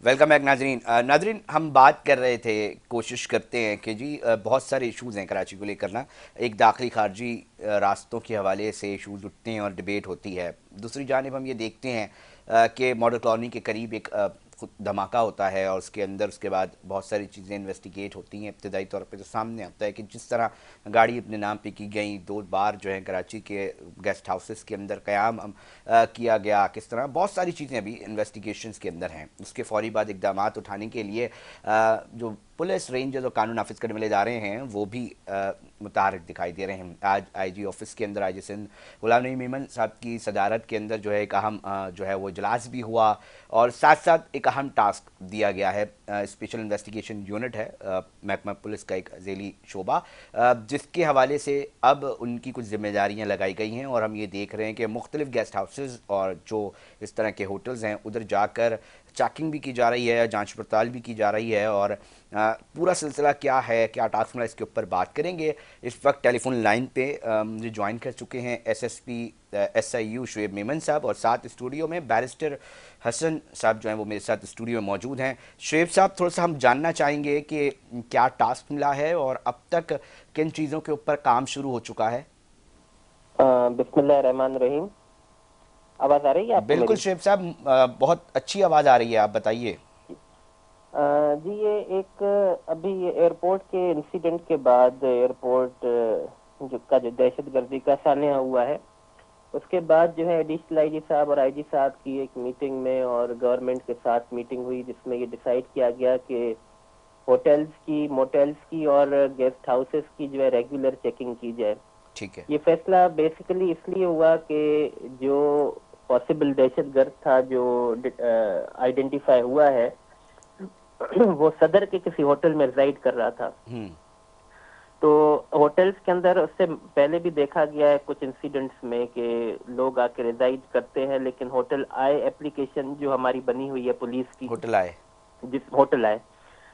Welcome back नाजरीन। नाजरीन, हम बात कर रहे थे, कोशिश करते हैं कि जी बहुत सारे इश्यूज़ हैं कराची को लेकर ना। एक दाखिली खारजी रास्तों के हवाले से इश्यूज़ उठते हैं और डिबेट होती है। दूसरी जानिब हम ये देखते हैं कि मॉडल कॉलोनी के करीब एक धमाका होता है और उसके अंदर उसके बाद बहुत सारी चीज़ें इन्वेस्टिगेट होती हैं। इब्तदाई तौर पे तो सामने आता है कि जिस तरह गाड़ी अपने नाम पे की गई, 2 बार जो है कराची के गेस्ट हाउसेस के अंदर क़याम किया गया, किस तरह बहुत सारी चीज़ें अभी इन्वेस्टिगेशंस के अंदर हैं। उसके फौरी बाद इकदाम उठाने के लिए जो पुलिस रेंजर्स और कानून नाफिज करने वाले इदारे हैं वो भी मुतहरक दिखाई दे रहे हैं। आज आईजी ऑफिस के अंदर आईजी सिंध गुलाम नबी मेमन साहब की सदारत के अंदर जो है एक अहम जो है वो इजलास भी हुआ और साथ साथ एक अहम टास्क दिया गया है। स्पेशल इन्वेस्टिगेशन यूनिट है महकमा पुलिस का एक झेली शोबा, जिसके हवाले से अब उनकी कुछ जिम्मेदारियां लगाई गई हैं और हम ये देख रहे हैं कि मुख्तलिफ गेस्ट हाउसेज और जो इस तरह के होटल्स हैं उधर जाकर चेकिंग भी की जा रही है, जांच पड़ताल भी की जा रही है और पूरा सिलसिला क्या है, क्या टास्क मिला, इसके ऊपर बात करेंगे। इस वक्त टेलीफोन लाइन पे मुझे ज्वाइन कर चुके हैं एसएसपी एसआईयू शुएब मेमन साहब और साथ स्टूडियो में बैरिस्टर हसन साहब जो हैं वो मेरे साथ स्टूडियो में मौजूद हैं। शुएब साहब, थोड़ा सा हम जानना चाहेंगे कि क्या टास्क मिला है और अब तक किन चीज़ों के ऊपर काम शुरू हो चुका है। बिस्मिल्लाह रहमान रहीम। आवाज आ रही है आपको बिल्कुल मेरी? शुएब साहब, बहुत अच्छी आवाज़ आ रही है, आप बताइए। जी, ये एक अभी ये एयरपोर्ट के इंसिडेंट के बाद एयरपोर्ट जो दहशतगर्दी का सामना हुआ है, उसके बाद जो है एडिशनल आईजी साहब और आईजी साहब की एक मीटिंग में और गवर्नमेंट के साथ मीटिंग हुई, जिसमें ये डिसाइड किया गया कि होटल्स की, मोटेल्स की और गेस्ट हाउसेस की जो है रेगुलर चेकिंग की जाए। ठीक है। ये फैसला बेसिकली इसलिए हुआ कि जो पॉसिबल दहशतगर्द था जो आइडेंटिफाई हुआ है वो सदर के किसी होटल में रिजाइड कर रहा था। हम्म। तो होटल्स के अंदर उससे पहले भी देखा गया है कुछ इंसिडेंट्स में कि लोग आके रिजाइड करते हैं, लेकिन होटल आए एप्लीकेशन जो हमारी बनी हुई है पुलिस की, होटल आए। जिस होटल आए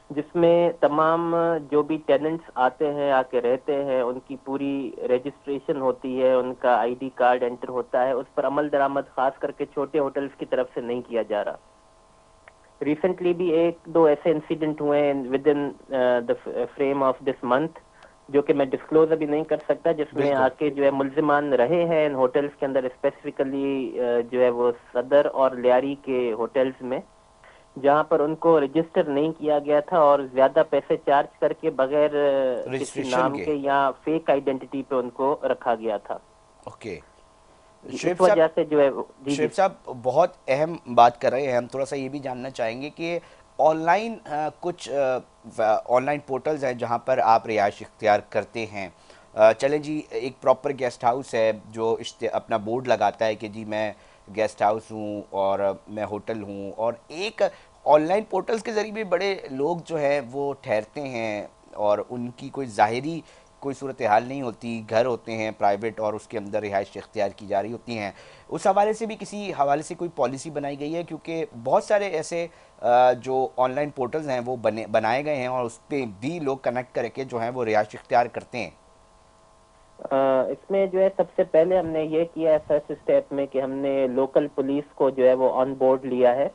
जिसमें तमाम जो भी टेनेंट्स आते हैं, आके रहते हैं, उनकी पूरी रजिस्ट्रेशन होती है, उनका आईडी कार्ड एंटर होता है, उस पर अमल दरामद खास करके छोटे होटल्स की तरफ से नहीं किया जा रहा। रिसेंटली भी एक दो ऐसे इंसिडेंट हुए हैं with in the frame of this month, जो कि मैं डिस्क्लोज अभी नहीं कर सकता, जिसमें बिल्कुल। आके जो है मुल्जिमान रहे हैं इन होटल्स के अंदर, स्पेसिफिकली जो है वो सदर और लियारी के होटल्स में, जहां पर उनको रजिस्टर नहीं किया गया था और ज्यादा पैसे चार्ज करके बगैर किसी रजिस्ट्रेशन नाम के। के या फेक आइडेंटिटी पे उनको रखा गया था। ओके। जी, शुएब इस साहब, वजह से जो है जी शुएब जी। साहब बहुत अहम बात कर रहे हैं। हम थोड़ा सा ये भी जानना चाहेंगे कि ऑनलाइन कुछ ऑनलाइन पोर्टल्स हैं जहां पर आप रिहाइश इख्तियार करते हैं। चलें जी, एक प्रॉपर गेस्ट हाउस है जो अपना बोर्ड लगाता है कि जी मैं गेस्ट हाउस हूँ और मैं होटल हूँ, और एक ऑनलाइन पोर्टल्स के ज़रिए भी बड़े लोग जो हैं वो ठहरते हैं और उनकी कोई ज़ाहिरी कोई सूरत हाल नहीं होती, घर होते हैं प्राइवेट और उसके अंदर रिहाइश इख्तियार की जा रही होती हैं। उस हवाले से भी किसी हवाले से कोई पॉलिसी बनाई गई है? क्योंकि बहुत सारे ऐसे जो ऑनलाइन पोर्टल्स हैं वो बनाए गए हैं और उस पर भी लोग कनेक्ट करके जो हैं वो रिहाइश इख्तियार करते हैं। इसमें जो है सबसे पहले हमने ये किया है फर्स्ट स्टेप में कि हमने लोकल पुलिस को जो है वो ऑन बोर्ड लिया है।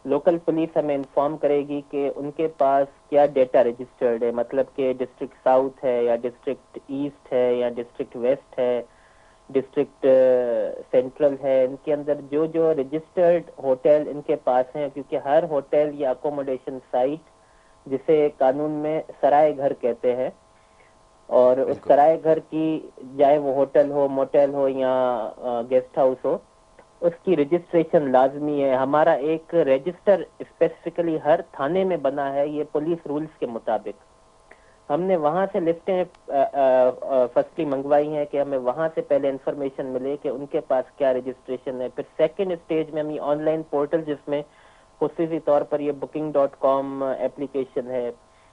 लोकल पुलिस हमें इन्फॉर्म करेगी कि उनके पास क्या डेटा रजिस्टर्ड है, मतलब कि डिस्ट्रिक्ट साउथ है या डिस्ट्रिक्ट ईस्ट है या डिस्ट्रिक्ट वेस्ट है, डिस्ट्रिक्ट सेंट्रल है, इनके अंदर जो जो रजिस्टर्ड होटल इनके पास हैं, क्योंकि हर होटल या अकोमोडेशन साइट, जिसे कानून में सराय घर कहते हैं, और उस बिल्कुल। सराय घर की, चाहे वो होटल हो, मोटेल हो या गेस्ट हाउस हो, उसकी रजिस्ट्रेशन लाजमी है। हमारा एक रजिस्टर स्पेसिफिकली हर थाने में बना है, ये पुलिस रूल्स के मुताबिक। हमने वहां से लिस्टें फर्स्टली मंगवाई हैं कि हमें वहां से पहले इंफॉर्मेशन मिले कि उनके पास क्या रजिस्ट्रेशन है। फिर सेकंड स्टेज में हम ये ऑनलाइन पोर्टल, जिसमें खुसूसी तौर पर ये booking.com एप्लीकेशन है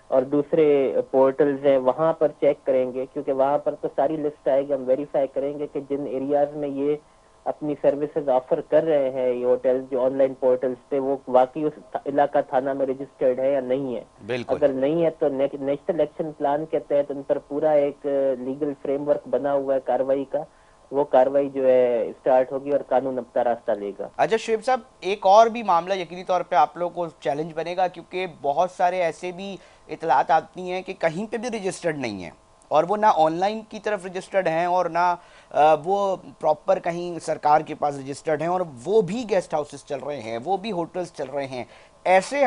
और दूसरे पोर्टल्स हैं, वहां पर चेक करेंगे, क्योंकि वहां पर तो सारी लिस्ट आएगी। हम वेरीफाई करेंगे कि जिन एरियाज में ये अपनी सर्विसेज ऑफर कर रहे हैं, ये होटल्स जो ऑनलाइन पोर्टल्स पे, वो वाकई उस इलाका थाना में रजिस्टर्ड है या नहीं है। बिल्कुल। अगर नहीं है तो नेशनल एक्शन प्लान के तहत उन पर पूरा एक लीगल फ्रेमवर्क बना हुआ है कार्रवाई का, وہ कार्रवाई जो है स्टार्ट होगी और कानून अपना रास्ता लेगा। अच्छा शुएब साहब, एक और भी मामला यकीनी तौर पे आप लोगों को चैलेंज बनेगा, क्योंकि बहुत सारे ऐसे भी इतलात आती हैं कि कहीं पे भी रजिस्टर्ड नहीं है, और वो ना ऑनलाइन की तरफ रजिस्टर्ड हैं और ना वो प्रॉपर कहीं सरकार के पास रजिस्टर्ड हैं, और वो भी गेस्ट हाउसेस चल रहे हैं, वो भी होटल्स चल रहे हैं। ऐसे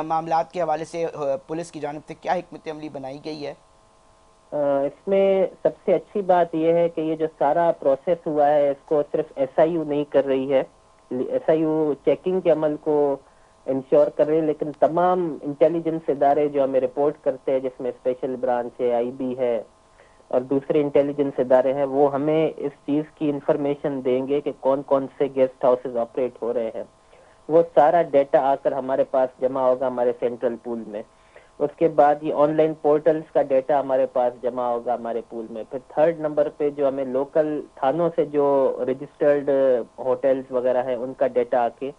मामलात के हवाले से पुलिस की जानिब से क्या हिकमत अमली बनाई गई है? इसमें सबसे अच्छी बात यह है कि ये जो सारा प्रोसेस हुआ है इसको सिर्फ एसआईयू नहीं कर रही है, एसआईयू चेकिंग के अमल को इंश्योर कर रहे हैं, लेकिन तमाम इंटेलिजेंस इदारे जो हमें रिपोर्ट करते हैं, जिसमें स्पेशल ब्रांच है, आईबी है और दूसरे इंटेलिजेंस इदारे हैं, वो हमें इस चीज की इंफॉर्मेशन देंगे कि कौन कौन से गेस्ट हाउसेज ऑपरेट हो रहे हैं। वो सारा डेटा आकर हमारे पास जमा होगा हमारे सेंट्रल पूल में। उसके बाद ये ऑनलाइन पोर्टल्स का डेटा हमारे पास जमा होगा हमारे पूल में। फिर थर्ड नंबर पे जो हमें लोकल थानों से जो रजिस्टर्ड होटल्स वगैरह है उनका डेटा आके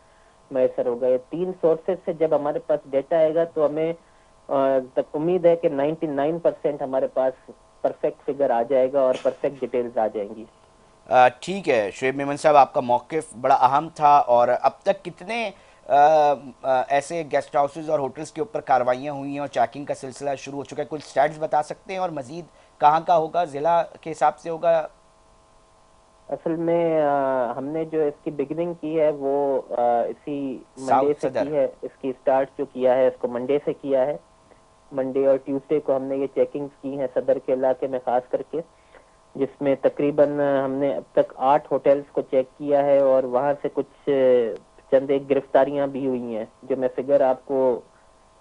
मैसर होगा। ये 3 सोर्सेज से जब हमारे पास डेटा आएगा तो हमें तक उम्मीद है कि 99% हमारे पास परफेक्ट फिगर आ जाएगा और परफेक्ट डिटेल्स आ जाएंगी। ठीक है शुएब मेमन साहब, आपका मौक़िफ़ बड़ा अहम था। और अब तक कितने ऐसे गेस्ट हाउसेस और होटल्स के ऊपर कार्रवाइयाँ हुई हैं और चेकिंग का सिलसिला शुरू हो चुका है? कुछ स्टैट्स बता सकते हैं? और मज़ीद कहाँ का होगा, ज़िला के हिसाब से होगा? असल में हमने जो इसकी बिगिनिंग की है वो इसी मंडे साउथ से सदर। की है। इसकी स्टार्ट जो किया है इसको मंडे से किया है। मंडे और ट्यूसडे को हमने ये चेकिंग्स की हैं सदर के इलाके में खास करके, जिसमें तकरीबन हमने अब तक 8 होटल्स को चेक किया है और वहां से कुछ चंद एक गिरफ्तारियां भी हुई हैं, जो मैं फिगर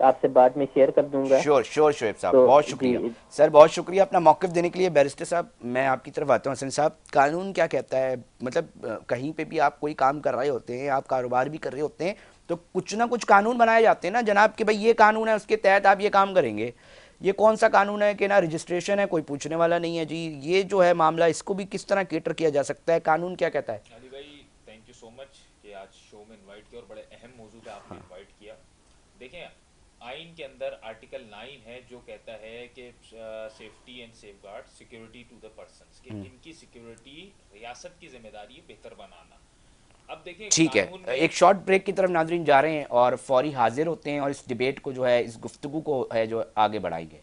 आपसे बाद में शेयर कर दूंगा। श्योर श्योर शुएब साहब, तो बहुत जी, शुक्रिया सर, बहुत शुक्रिया अपना मौक़िफ़ देने के लिए। बैरिस्टर साहब, मैं आपकी तरफ आता हूँ। हसन साहब, कानून क्या कहता है? मतलब कहीं पे भी आप कोई काम कर रहे होते हैं, आप कारोबार भी कर रहे होते हैं, तो कुछ ना कुछ कानून बनाए जाते हैं ना जनाब, कि भाई ये कानून है, उसके तहत आप ये काम करेंगे। ये कौन सा कानून है कि ना रजिस्ट्रेशन है, कोई पूछने वाला नहीं है जी। ये जो है मामला, इसको भी किस तरह केटर किया जा सकता है? कानून क्या कहता है? अली भाई, थैंक यू सो मच कि आज शो में इनवाइट किया और बड़े अहम मौजू पे आपने इनवाइट किया। देखें, आइन के अंदर आर्टिकल 9 है जो कहता है कि safety and safeguard security to the persons, कि इनकी सिक्योरिटी रियासत की जिम्मेदारी है बेहतर बनाना। अब देखें ठीक है, कानून में एक शॉर्ट ब्रेक की तरफ नाजरीन जा रहे हैं और फौरी हाजिर होते हैं और इस डिबेट को जो है, इस गुफ्तगू को है जो आगे बढ़ाएंगे।